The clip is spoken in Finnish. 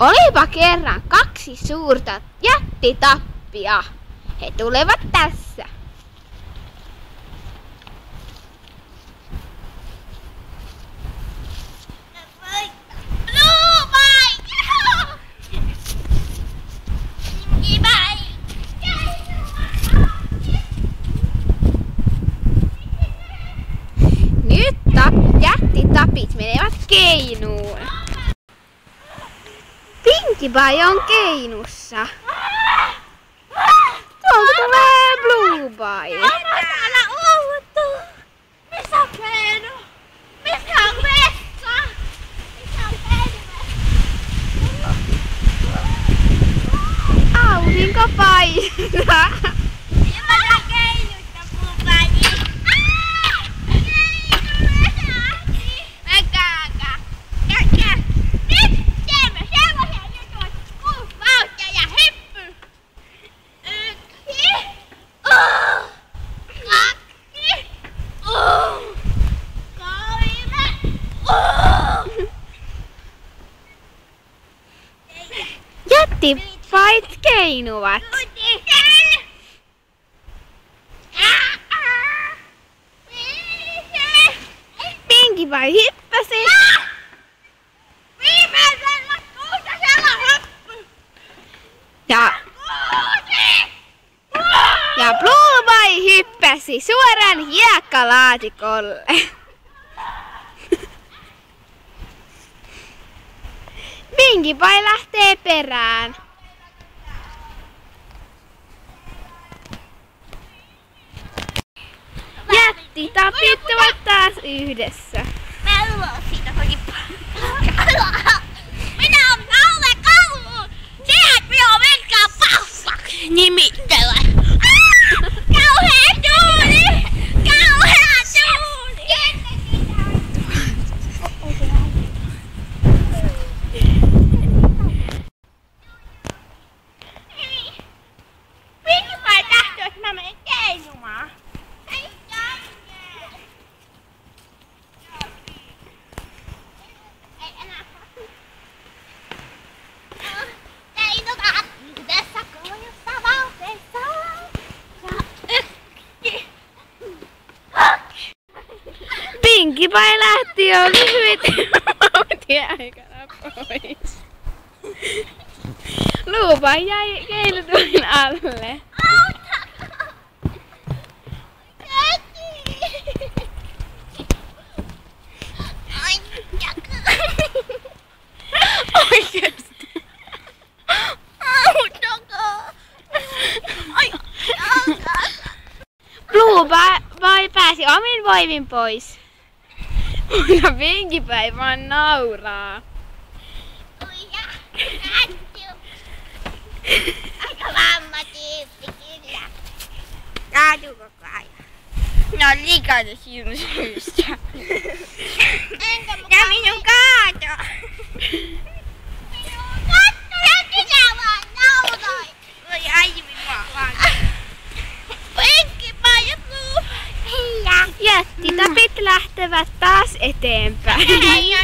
Olipa kerran kaksi suurta jättitappia. He tulevat tässä. Nyt jättitapit menevät keinuun. Pinkie Pie on keinussa. Tuolta tulee Blue Pie. Täällä uuvuttuu. Missä on keinu? Missä on vessa? Missä on keinu? Aurinko paistaa. Mä keinusta Blue Pie. Jättipait keinuvat. Pinkie Pie hyppäsi. Viimeisellä kuutasella hyppy. Ja Blue Pie hyppäsi suoraan hiekkalaatikolle. Pinkie Pie lähtee perään. Jättitapit ovat taas yhdessä. Mä luon siitä toki minä oon Paule Kaulu! Sehän minua melkein passaksi nimittävä! Kauhea tuuli! Kauhea tuuli! Pinkie Pie tahtoo, että mä menen keinumaan. Pinkie Pie lähti jo lyhyiden vauhtien aikana pois. Blue Pie jäi keinutuin alle. Oikeesti. Blue Pie pääsi omin voimin pois. Ja Pinkie Pie vaan nauraa. Aika vamma tyyppi kyllä. Kaatu koko ajan. Ne on likainen sinun syystä. Ja minun kaato. Katso ja minä vaan nauroin. Voi aiemmin vaan. Pinkie Pie ja Blue Pie. Jättitapit lähtevät taas eteenpäin. Ei